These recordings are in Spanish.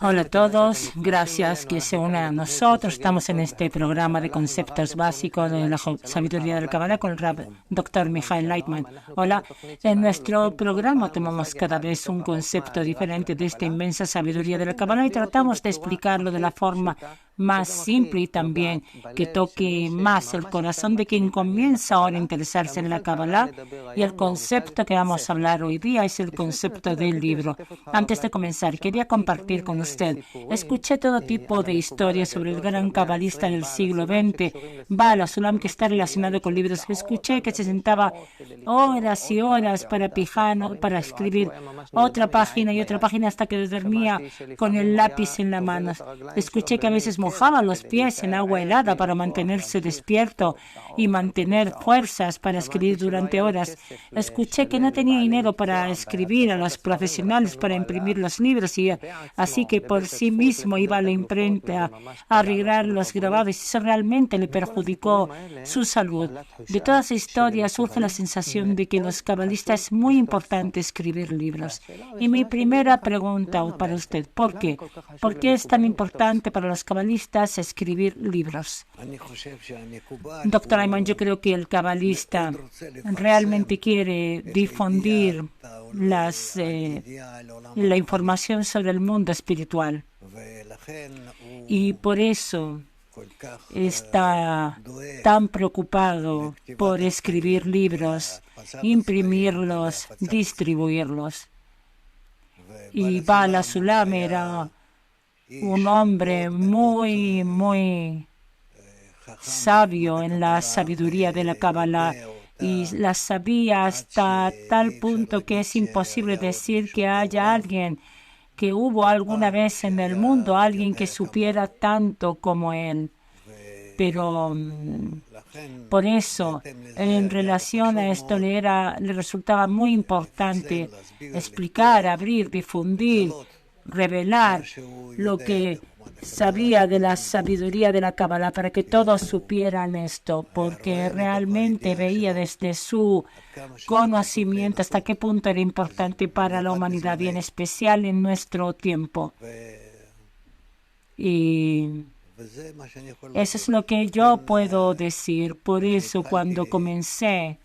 Hola a todos, gracias que se unan a nosotros. Estamos en este programa de conceptos básicos de la sabiduría del Kabbalah con el Dr. Michael Leitman. Hola, en nuestro programa tomamos cada vez un concepto diferente de esta inmensa sabiduría del Kabbalah y tratamos de explicarlo de la forma más simple y también que toque más el corazón de quien comienza ahora a interesarse en la Kabbalah. Y el concepto que vamos a hablar hoy día es el concepto del libro. Antes de comenzar, quería compartir con usted. Escuché todo tipo de historias sobre el gran cabalista del siglo XX, Bala Sulam, que está relacionado con libros. Escuché que se sentaba horas y horas para escribir otra página y otra página hasta que dormía con el lápiz en la mano. Escuché que a veces mojaba los pies en agua helada para mantenerse despierto y mantener fuerzas para escribir durante horas. Escuché que no tenía dinero para escribir a los profesionales para imprimir los libros y así que por sí mismo iba a la imprenta a arreglar los grabados y eso realmente le perjudicó su salud. De toda esa historia surge la sensación de que los cabalistas es muy importante escribir libros. Y mi primera pregunta para usted, ¿por qué? ¿Por qué es tan importante para los cabalistas escribir libros? Doctor Ayman, yo creo que el cabalista realmente quiere difundir la información sobre el mundo espiritual y por eso está tan preocupado por escribir libros, imprimirlos, distribuirlos. Y Bala Sulam era un hombre muy sabio en la sabiduría de la Kabbalah y la sabía hasta tal punto que es imposible decir que haya alguien que hubo alguna vez en el mundo, alguien que supiera tanto como él. Pero por eso, en relación a esto, le resultaba muy importante explicar, abrir, difundir, revelar lo que sabía de la sabiduría de la Kabbalah para que todos supieran esto, porque realmente veía desde su conocimiento hasta qué punto era importante para la humanidad y en especial en nuestro tiempo. Y eso es lo que yo puedo decir. Por eso cuando comencé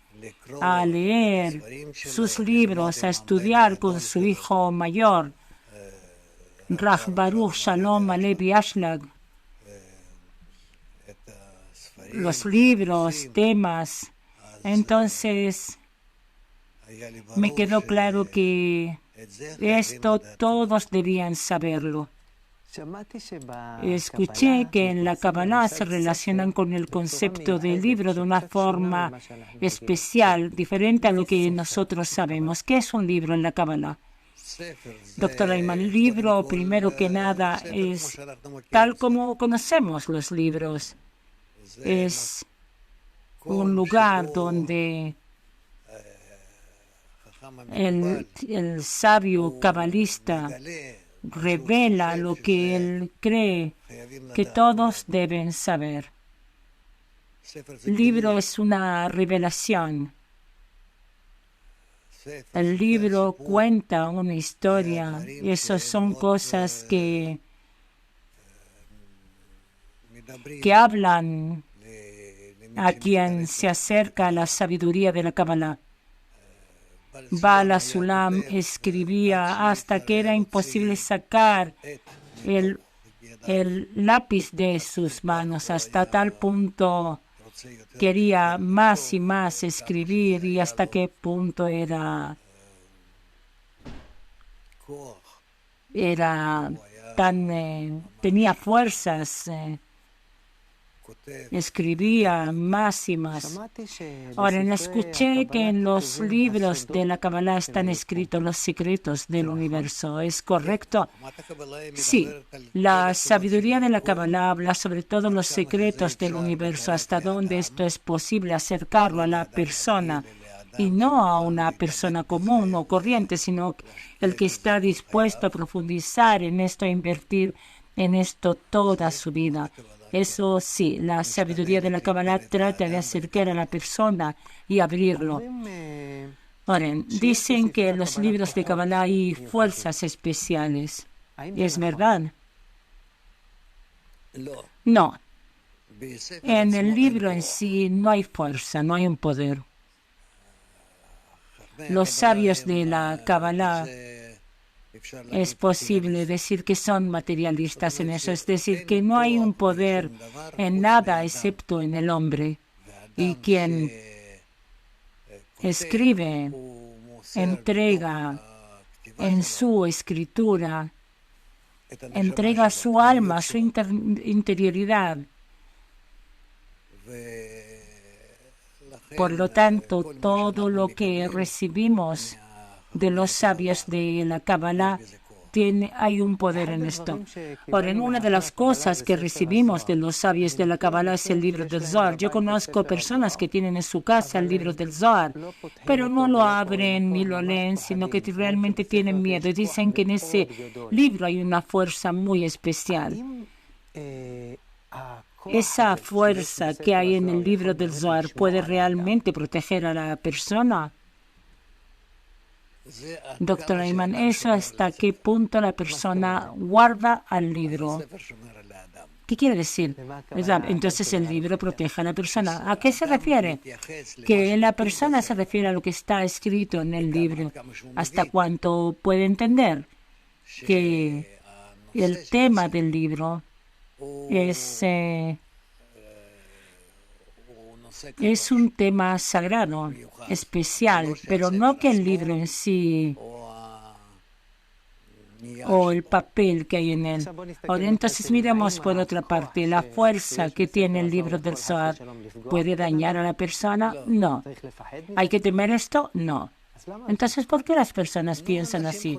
a leer sus libros, a estudiar con su hijo mayor, Rav Baruch Shalom Alevi Ashlag, los libros, temas, entonces me quedó claro que esto todos debían saberlo. Escuché que en la Kabbalah se relacionan con el concepto del libro de una forma especial, diferente a lo que nosotros sabemos. ¿Qué es un libro en la Kabbalah? Doctor Ayman, el libro, primero que nada, es tal como conocemos los libros. Es un lugar donde el sabio cabalista revela lo que él cree que todos deben saber. El libro es una revelación. El libro cuenta una historia. Esas son cosas que hablan a quien se acerca a la sabiduría de la Kabbalah. Bala Sulam escribía hasta que era imposible sacar el lápiz de sus manos. Hasta tal punto quería más y más escribir y hasta qué punto tenía fuerzas. Escribía más y más. Ahora, escuché que en los libros de la Kabbalah están escritos los secretos del universo. ¿Es correcto? Sí. La sabiduría de la Kabbalah habla sobre todos los secretos del universo, hasta dónde esto es posible acercarlo a la persona. Y no a una persona común o corriente, sino el que está dispuesto a profundizar en esto, a invertir en esto toda su vida. Eso sí, la sabiduría de la Kabbalah trata de acercar a la persona y abrirlo. Ahora, dicen que en los libros de Kabbalah hay fuerzas especiales. ¿Es verdad? No. En el libro en sí no hay fuerza, no hay un poder. Los sabios de la Kabbalah es posible decir que son materialistas en eso, es decir, que no hay un poder en nada excepto en el hombre. Y quien escribe, entrega en su escritura, entrega su alma, su interioridad. Por lo tanto, todo lo que recibimos de los sabios de la Kabbalah hay un poder en esto. Ahora, en una de las cosas que recibimos de los sabios de la Kabbalah es el libro del Zohar. Yo conozco personas que tienen en su casa el libro del Zohar, pero no lo abren ni lo leen, sino que realmente tienen miedo. Y dicen que en ese libro hay una fuerza muy especial. Esa fuerza que hay en el libro del Zohar puede realmente proteger a la persona. Doctor Ayman, ¿eso hasta qué punto la persona guarda al libro? ¿Qué quiere decir? Entonces el libro protege a la persona. ¿A qué se refiere? Que la persona se refiere a lo que está escrito en el libro. ¿Hasta cuánto puede entender que el tema del libro es un tema sagrado, especial, pero no que el libro en sí o el papel que hay en él. Ahora, entonces miremos por otra parte, la fuerza que tiene el libro del Zohar. ¿Puede dañar a la persona? No. ¿Hay que temer esto? No. Entonces, ¿por qué las personas piensan así?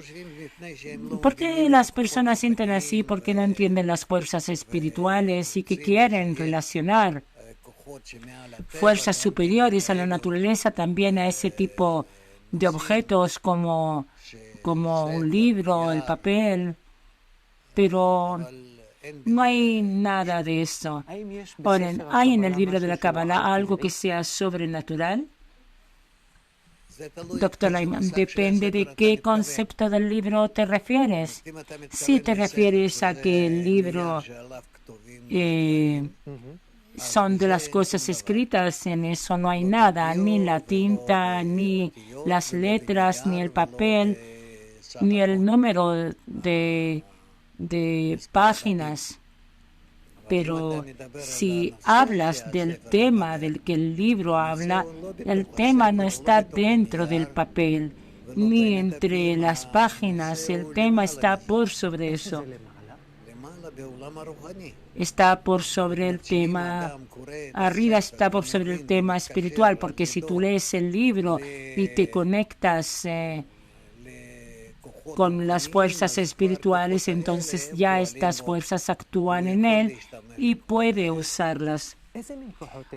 ¿Por qué las personas sienten así? Porque no entienden las fuerzas espirituales y que quieren relacionar fuerzas superiores a la naturaleza también a ese tipo de objetos como un libro, el papel, pero no hay nada de eso. Ahora, ¿hay en el libro de la Kabbalah algo que sea sobrenatural? Doctor Ayman, depende de qué concepto del libro te refieres. Si te refieres a que el libro son de las cosas escritas, en eso no hay nada, ni la tinta, ni las letras, ni el papel, ni el número de páginas. Pero si hablas del tema del que el libro habla, el tema no está dentro del papel, ni entre las páginas, el tema está por sobre eso. Está por sobre el tema, arriba está por sobre el tema espiritual, porque si tú lees el libro y te conectas con las fuerzas espirituales, entonces ya estas fuerzas actúan en él y puede usarlas.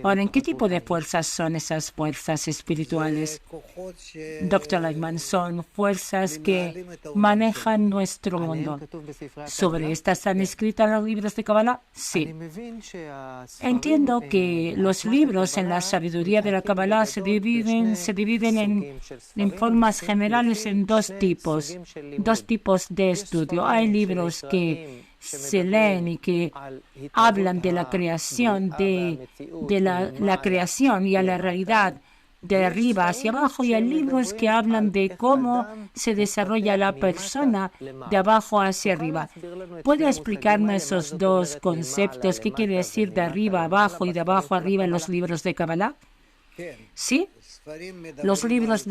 Ahora, ¿en qué tipo de fuerzas son esas fuerzas espirituales? Doctor Lightman, son fuerzas que manejan nuestro mundo. ¿Sobre estas están escritas los libros de Kabbalah? Sí. Entiendo que los libros en la sabiduría de la Kabbalah se dividen en formas generales en dos tipos de estudio. Hay libros que se leen y que hablan de la creación, de la creación y a la realidad de arriba hacia abajo, y hay libros que hablan de cómo se desarrolla la persona de abajo hacia arriba. ¿Puede explicarme esos dos conceptos? ¿Qué quiere decir de arriba a abajo y de abajo a arriba en los libros de Kabbalah? ¿Sí? Los libros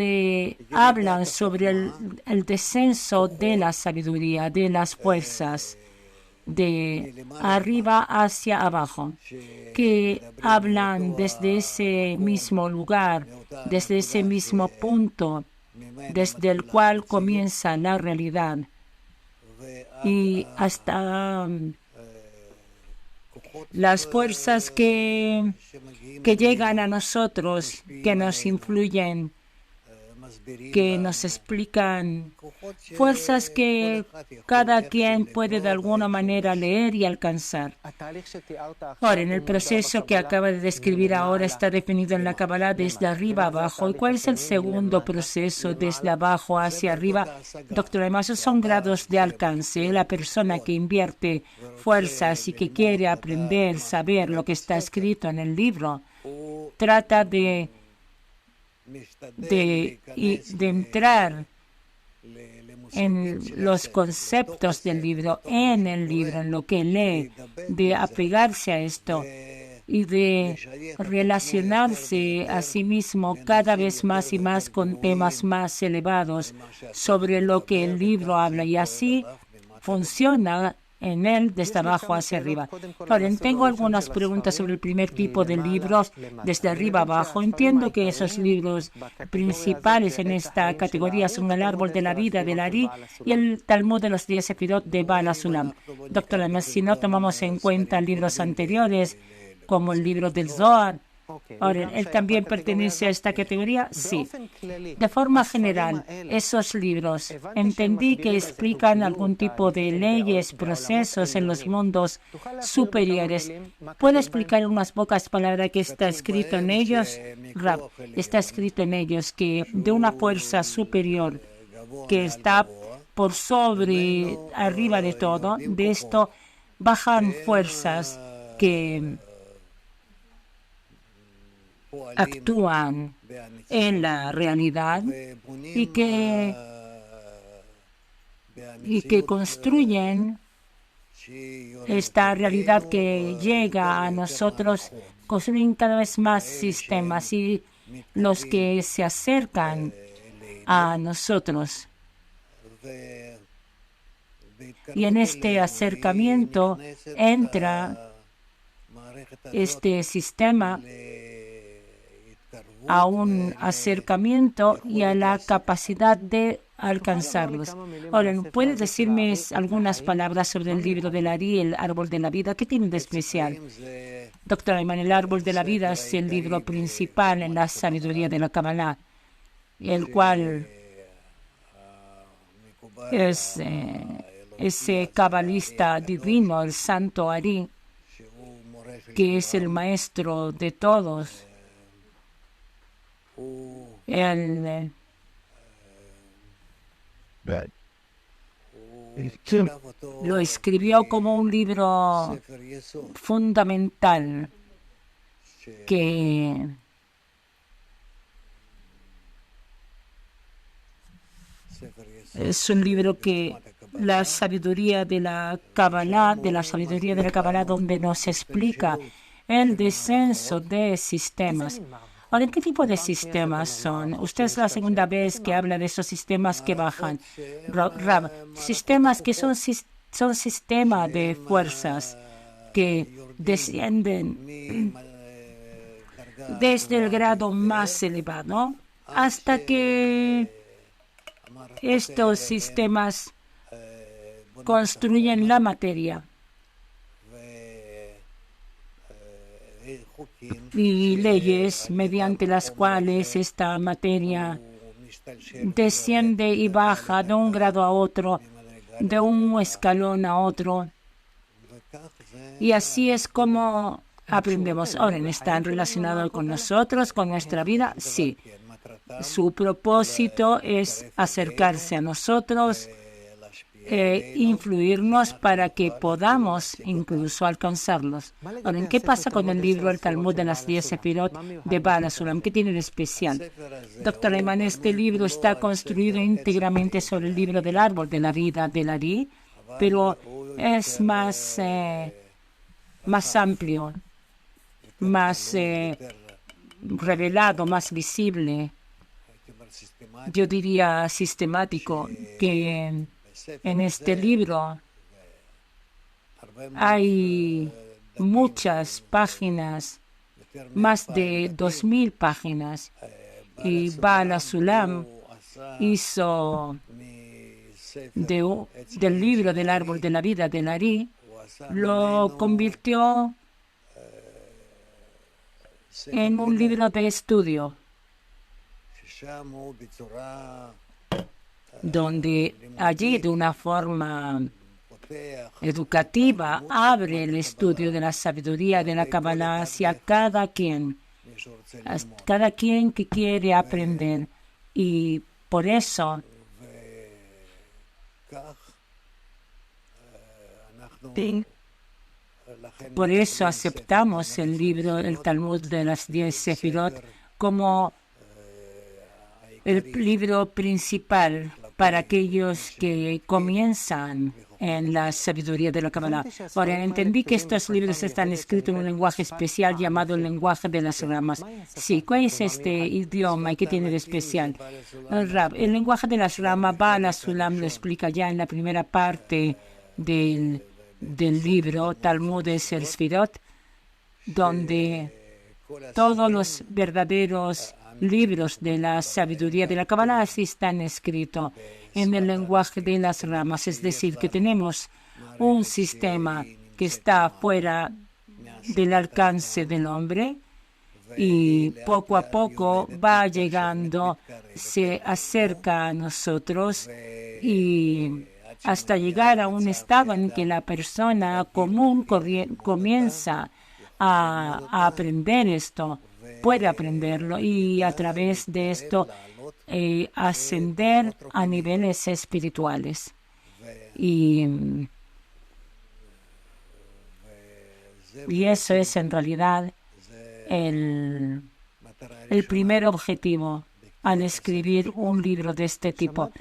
hablan sobre el descenso de la sabiduría, de las fuerzas, de arriba hacia abajo, que hablan desde ese mismo lugar, desde ese mismo punto, desde el cual comienza la realidad, y hasta las fuerzas que llegan a nosotros, que nos influyen que nos explican fuerzas que cada quien puede de alguna manera leer y alcanzar. Ahora, en el proceso que acaba de describir ahora está definido en la Kabbalah desde arriba abajo. ¿Y cuál es el segundo proceso desde abajo hacia arriba? Doctor, además son grados de alcance. La persona que invierte fuerzas y que quiere aprender, saber lo que está escrito en el libro, trata de entrar en los conceptos del libro, en lo que lee, de apegarse a esto y de relacionarse a sí mismo cada vez más y más con temas más elevados sobre lo que el libro habla, y así funciona en él desde abajo hacia arriba. Ahora, tengo algunas preguntas sobre el primer tipo de libros desde arriba abajo. Entiendo que esos libros principales en esta categoría son el Árbol de la Vida del Ari y el Talmud de los 10 Sefirot de Baal HaSulam. Doctor, además, si no tomamos en cuenta libros anteriores, como el libro del Zohar, ahora, ¿él también pertenece a esta categoría? Sí. De forma general, esos libros entendí que explican algún tipo de leyes, procesos en los mundos superiores. ¿Puede explicar en unas pocas palabras qué está escrito en ellos? Rab, está escrito en ellos que de una fuerza superior que está por sobre, arriba de todo, de esto bajan fuerzas que actúan en la realidad y que construyen esta realidad que llega a nosotros, construyen cada vez más sistemas, y los que se acercan a nosotros. Y en este acercamiento entra este sistema a un acercamiento y a la capacidad de alcanzarlos. Ahora, ¿puedes decirme algunas palabras sobre el libro del Ari, el Árbol de la Vida? ¿Qué tiene de especial? Doctor Ayman, el Árbol de la Vida es el libro principal en la sabiduría de la Kabbalah, el cual es ese cabalista divino, el Santo Ari, que es el maestro de todos. Él lo escribió como un libro fundamental que es un libro que la sabiduría de la Kabbalah, donde nos explica el descenso de sistemas. Ahora, ¿qué tipo de sistemas son? Usted es la segunda vez que habla de esos sistemas que bajan. Rab, sistemas que son sistemas de fuerzas que descienden desde el grado más elevado hasta que estos sistemas construyen la materia y leyes mediante las cuales esta materia desciende y baja de un grado a otro, de un escalón a otro. Y así es como aprendemos. Ahora, ¿están relacionados con nosotros, con nuestra vida? Sí. Su propósito es acercarse a nosotros, influirnos para que podamos incluso alcanzarlos. Ahora, ¿en qué pasa con el libro El Talmud de las 10 Sefirot de Baal HaSulam? ¿Qué tiene de especial? Doctor Ayman, este libro está construido íntegramente sobre el libro del Árbol de la Vida del Ari, pero es más amplio, más revelado, más visible, yo diría sistemático, que en este libro hay muchas páginas, más de 2,000 páginas, y Baal HaSulam hizo del libro del Árbol de la Vida del Ari, lo convirtió en un libro de estudio donde allí de una forma educativa abre el estudio de la sabiduría de la Kabbalah hacia cada quien que quiere aprender. Y por eso aceptamos el Talmud de las 10 Sefirot como el libro principal para aquellos que comienzan en la sabiduría de la Kabbalah. Ahora, entendí que estos libros están escritos en un lenguaje especial llamado el lenguaje de las ramas. Sí, ¿cuál es este idioma y qué tiene de especial? El lenguaje de las ramas, Baal Sulam lo explica ya en la primera parte del libro Talmud de Sefirot, donde todos los verdaderos libros de la sabiduría de la Kabbalah así están escritos en el lenguaje de las ramas. Es decir, que tenemos un sistema que está fuera del alcance del hombre y poco a poco va llegando, se acerca a nosotros y hasta llegar a un estado en que la persona común comienza a aprender esto, puede aprenderlo y a través de esto ascender a niveles espirituales. Y eso es en realidad el primer objetivo al escribir un libro de este tipo.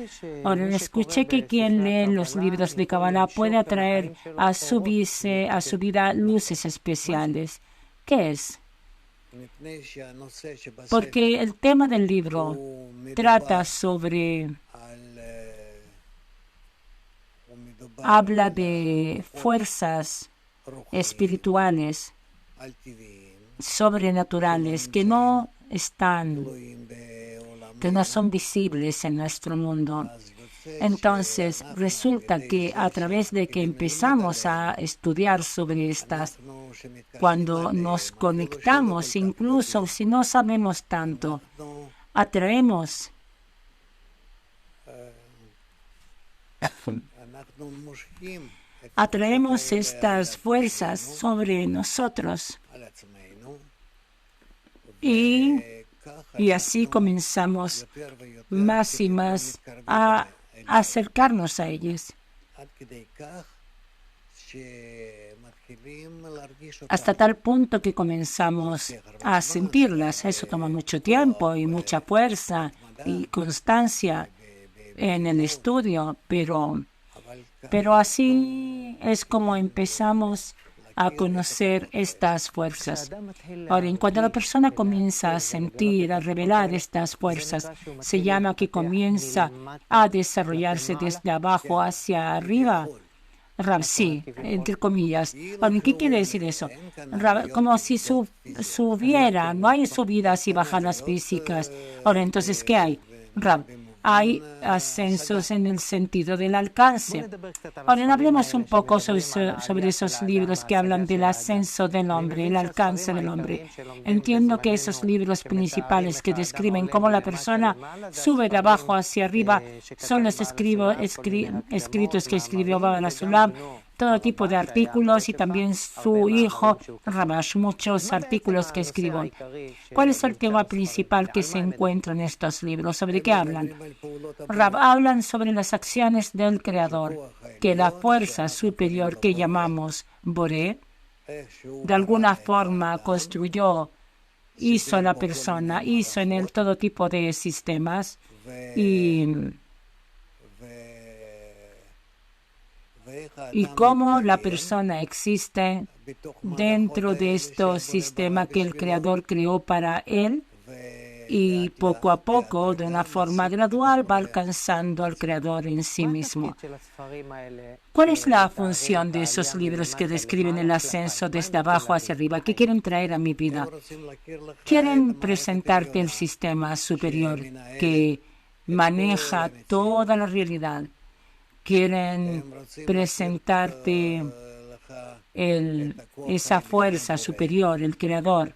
Ahora, escuché que quien lee los libros de Kabbalah puede atraer a su vida luces especiales. ¿Qué es? Porque el tema del libro habla de fuerzas espirituales sobrenaturales que no son visibles en nuestro mundo. Entonces, resulta que a través de que empezamos a estudiar sobre estas, cuando nos conectamos, incluso si no sabemos tanto, atraemos estas fuerzas sobre nosotros. Y así comenzamos más y más a acercarnos a ellos, hasta tal punto que comenzamos a sentirlas. Eso toma mucho tiempo y mucha fuerza y constancia en el estudio, pero así es como empezamos a conocer estas fuerzas. Ahora, en cuanto la persona comienza a sentir, a revelar estas fuerzas, se llama que comienza a desarrollarse desde abajo hacia arriba. Sí, entre comillas. Ahora, ¿qué quiere decir eso? Como si subiera, no hay subidas y bajadas físicas. Ahora, entonces, ¿qué hay? Hay ascensos en el sentido del alcance. Ahora hablemos un poco sobre esos libros que hablan del ascenso del hombre, el alcance del hombre. Entiendo que esos libros principales que describen cómo la persona sube de abajo hacia arriba son los escritos que escribió Baal Sulam, todo tipo de artículos, y también su hijo Rabash, muchos artículos que escribió. ¿Cuál es el tema principal que se encuentra en estos libros? ¿Sobre qué hablan? Hablan sobre las acciones del Creador, que la fuerza superior que llamamos Boré, de alguna forma hizo a la persona, hizo en él todo tipo de sistemas y cómo la persona existe dentro de estos sistemas que el Creador creó para él, y poco a poco, de una forma gradual, va alcanzando al Creador en sí mismo. ¿Cuál es la función de esos libros que describen el ascenso desde abajo hacia arriba? ¿Qué quieren traer a mi vida? Quieren presentarte el sistema superior que maneja toda la realidad. Quieren presentarte esa fuerza superior, el Creador,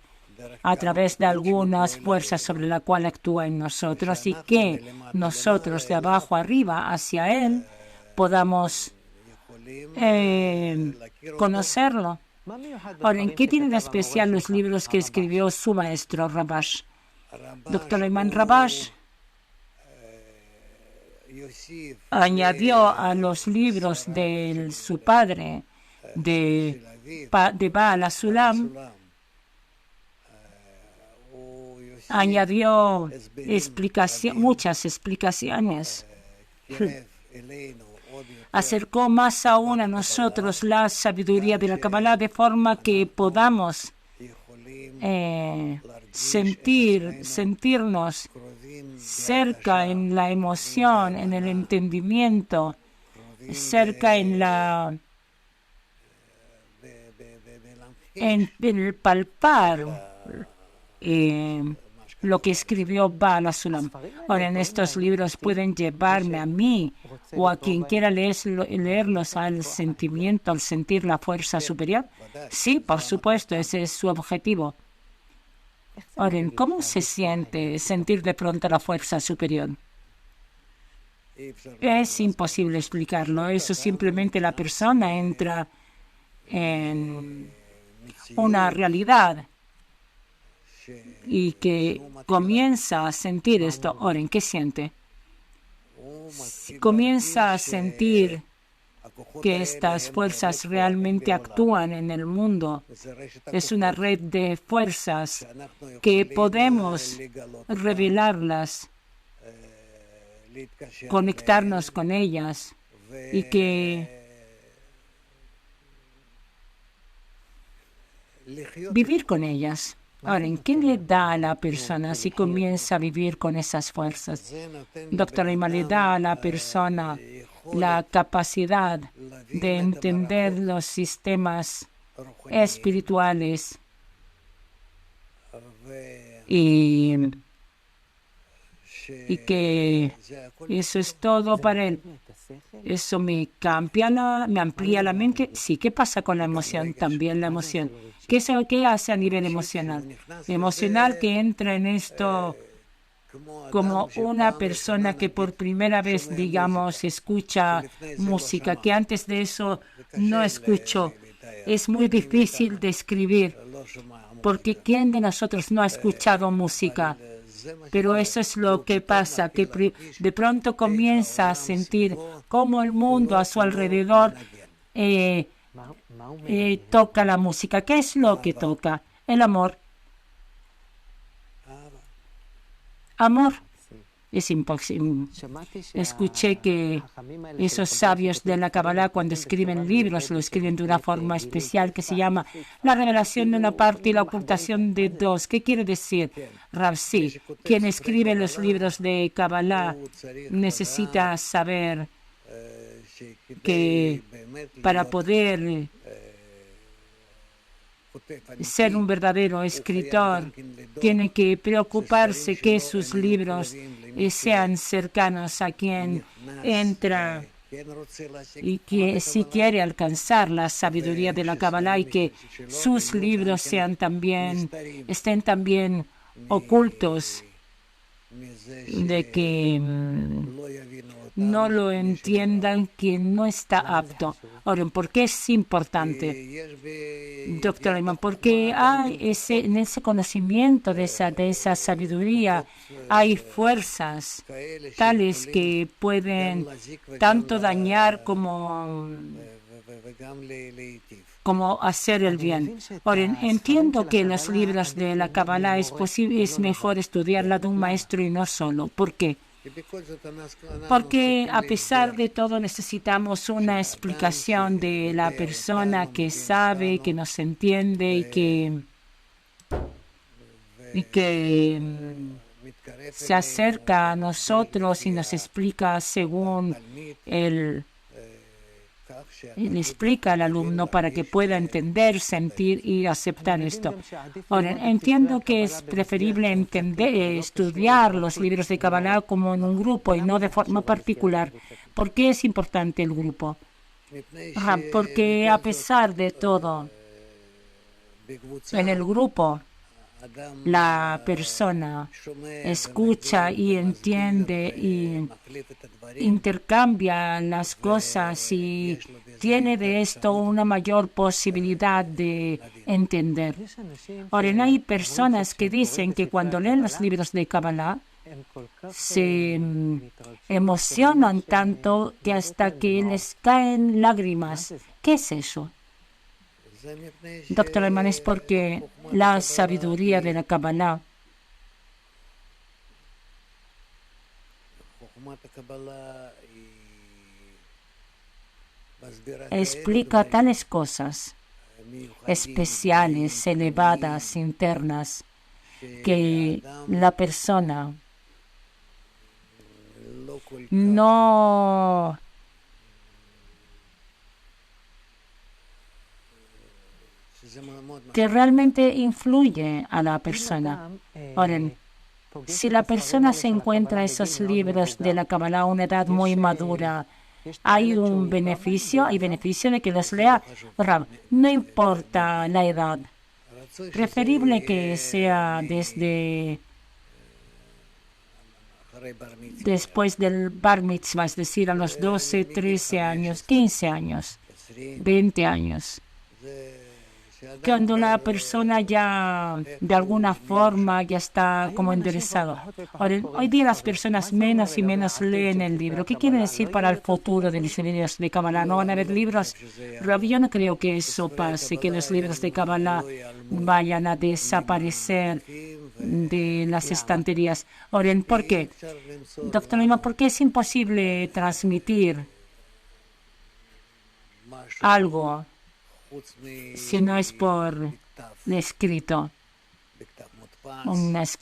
a través de algunas fuerzas sobre la cual actúa en nosotros y que nosotros de abajo arriba hacia Él podamos conocerlo. Ahora, ¿en qué tienen de especial los libros que escribió su maestro Rabash? Doctor Ayman Rabash añadió a los libros de su padre, de Baal HaSulam, añadió muchas explicaciones. Acercó más aún a nosotros la sabiduría de la Kabbalah de forma que podamos sentirnos cerca en la emoción, en el entendimiento, cerca en el palpar lo que escribió Baal HaSulam. Ahora, en estos libros pueden llevarme a mí o a quien quiera leerlos al sentimiento, al sentir la fuerza superior. Sí, por supuesto, ese es su objetivo. Ahora, ¿cómo se siente sentir de pronto la fuerza superior? Es imposible explicarlo. Eso simplemente la persona entra en una realidad y que comienza a sentir esto. Ahora, ¿en qué siente? Si comienza a sentir que estas fuerzas realmente actúan en el mundo. Es una red de fuerzas que podemos revelarlas, conectarnos con ellas y que vivir con ellas. Ahora, ¿en qué le da a la persona si comienza a vivir con esas fuerzas? Doctor Ayman, le da a la persona la capacidad de entender los sistemas espirituales y que eso es todo para él. Eso me amplía la mente. Sí, ¿qué pasa con la emoción? También la emoción. ¿Qué hace a nivel emocional? Emocional que entra en esto como una persona que por primera vez, digamos, escucha música, que antes de eso no escuchó. Es muy difícil describir, porque ¿quién de nosotros no ha escuchado música? Pero eso es lo que pasa, que de pronto comienza a sentir cómo el mundo a su alrededor toca la música. ¿Qué es lo que toca? El amor. Amor. Es imposible. Escuché que esos sabios de la Kabbalah, cuando escriben libros, lo escriben de una forma especial que se llama la revelación de una parte y la ocultación de dos. ¿Qué quiere decir? Rav, sí, quien escribe los libros de Kabbalah necesita saber que para poder ser un verdadero escritor, tiene que preocuparse que sus libros sean cercanos a quien entra y que si quiere alcanzar la sabiduría de la Kabbalah y que sus libros estén también ocultos, de que no lo entiendan quien no está apto. Ahora, ¿por qué es importante, doctor Ayman? Porque en ese conocimiento de esa sabiduría hay fuerzas tales que pueden tanto dañar como hacer el bien. Ahora, entiendo que en los libros de la Kabbalah es mejor estudiarla de un maestro y no solo. ¿Por qué? Porque a pesar de todo necesitamos una explicación de la persona que sabe, que nos entiende y que se acerca a nosotros y nos explica según le explica al alumno para que pueda entender, sentir y aceptar esto. Ahora, entiendo que es preferible estudiar los libros de Kabbalah como en un grupo y no de forma particular. ¿Por qué es importante el grupo? Porque a pesar de todo, en el grupo la persona escucha y entiende y intercambia las cosas y tiene de esto una mayor posibilidad de entender. Ahora, hay personas que dicen que cuando leen los libros de Kabbalah se emocionan tanto que hasta que les caen lágrimas. ¿Qué es eso? Doctor Ayman, es porque la sabiduría de la Kabbalah explica tales cosas especiales, elevadas, internas, que la persona no que realmente influye a la persona. Ahora, si la persona se encuentra esos libros de la Kabbalah a una edad muy madura, hay beneficio de que los lea. Rab, no importa la edad, preferible que sea después del Bar Mitzvah, es decir, a los 12, 13 años, 15 años, 20 años. Cuando la persona ya de alguna forma ya está como enderezada. Hoy día las personas menos y menos leen el libro. ¿Qué quiere decir para el futuro de los libros de Kabbalah? ¿No van a haber libros? Yo no creo que eso pase, que los libros de Kabbalah vayan a desaparecer de las estanterías. Ahora, ¿por qué? Doctor Lima, ¿por qué es imposible transmitir algo si no es por escrito,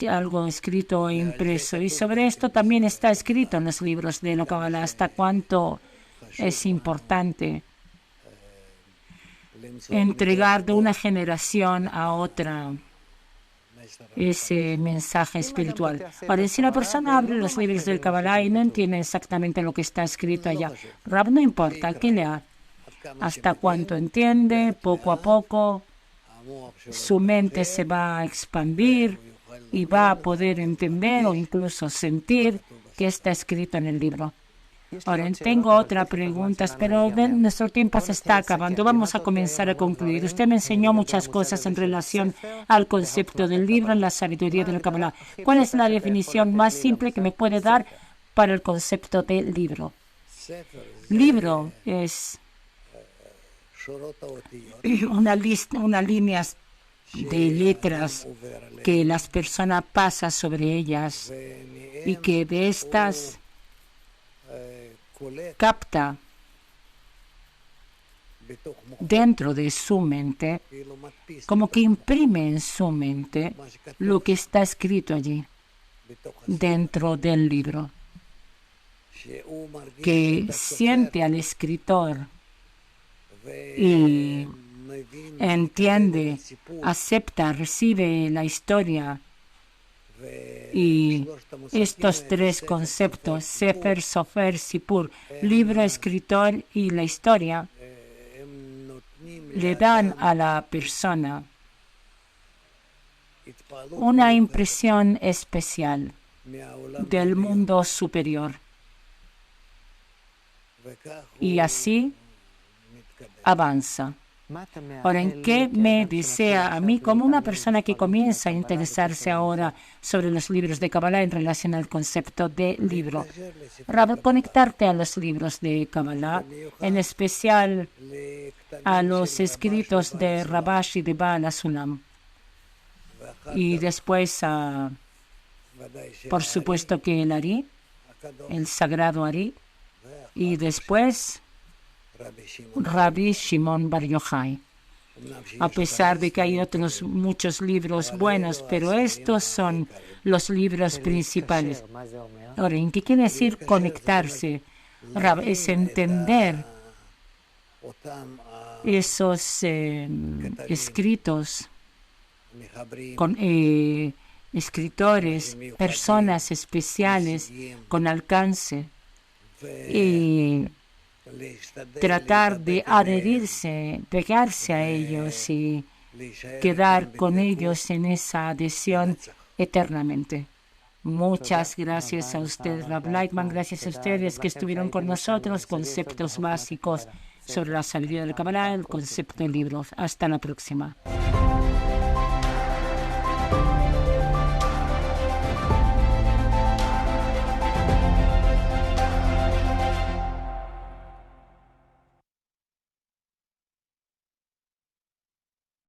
algo escrito e impreso? Y sobre esto también está escrito en los libros de la Kabbalah, hasta cuánto es importante entregar de una generación a otra ese mensaje espiritual. Ahora, si la persona abre los libros del Kabbalah y no entiende exactamente lo que está escrito allá, Rab, no importa, ¿qué lea? Hasta cuánto entiende, poco a poco, su mente se va a expandir y va a poder entender o incluso sentir que está escrito en el libro. Ahora, tengo otra pregunta, pero nuestro tiempo se está acabando. Vamos a comenzar a concluir. Usted me enseñó muchas cosas en relación al concepto del libro en la sabiduría del Kabbalah. ¿Cuál es la definición más simple que me puede dar para el concepto del libro? Libro es unas líneas de letras que las personas pasan sobre ellas y que de estas capta dentro de su mente, como que imprime en su mente lo que está escrito allí, dentro del libro, que siente al escritor y entiende, acepta, recibe la historia. Y estos tres conceptos, Sefer, Sofer, Sipur, libro, escritor y la historia, le dan a la persona una impresión especial del mundo superior. Y así avanza. Ahora, ¿en qué me desea a mí como una persona que comienza a interesarse ahora sobre los libros de Kabbalah en relación al concepto de libro? Rab, conectarte a los libros de Kabbalah, en especial a los escritos de Rabash y de Baal HaSulam. Y después, por supuesto que el Ari, el sagrado Ari, y después Rabbi Shimon Bar Yochai. A pesar de que hay otros muchos libros buenos, pero estos son los libros principales. Ahora, ¿en qué quiere decir conectarse? Rab, es entender esos escritos con escritores, personas especiales con alcance, y tratar de adherirse, pegarse a ellos y quedar con ellos en esa adhesión eternamente. Muchas gracias a usted, Rab Lightman. Gracias a ustedes que estuvieron con nosotros. Conceptos básicos sobre la sabiduría del Kabbalah, el concepto de libros. Hasta la próxima.